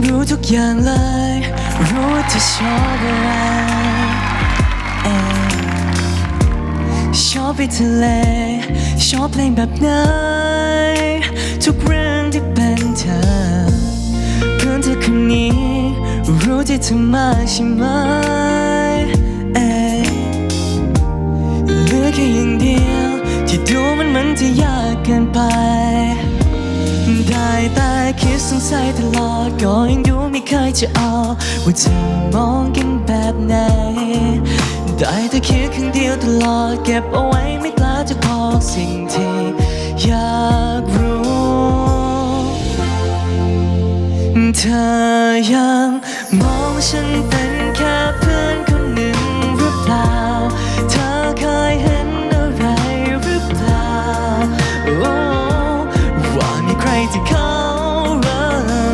รู้ทุกอย่างเลยรู้ว่าเธอชอบอะไรชอบไปทะเลชอบเพลงแบบไหนทุกเรื่องที่เป็นเธอเพื่อนเธอคนนี้รู้ที่เธอมากใช่ไหมเหลือแค่อย่างเดียวที่ดูมันจะยากเกินไปได้แต่คิดสงสัยตลอดก็ยังดูไม่เคยจะเอาว่าเธอมองกันแบบไหนได้แต่คิดครั้งเดียวตลอดเก็บเอาไว้ไม่กล้าจะบอกสิ่งที่อยากรู้เธอยังมองฉันเป็นแค่เพื่อนคนหนึ่งหรือเปล่าเธอเคยเห็นอะไรหรือเปล่าว่ามีใครที่เขาเริ่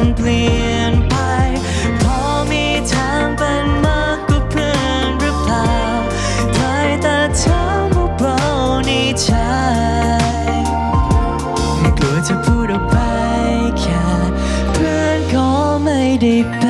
มเปลี่ยนไปพอมีทางเป็นมากกว่าเพื่อนหรือเปล่าได้แต่ถามเบาๆในใจกลัวจะพูดออกไปแค่เพื่อนก็ไม่ได้เป็น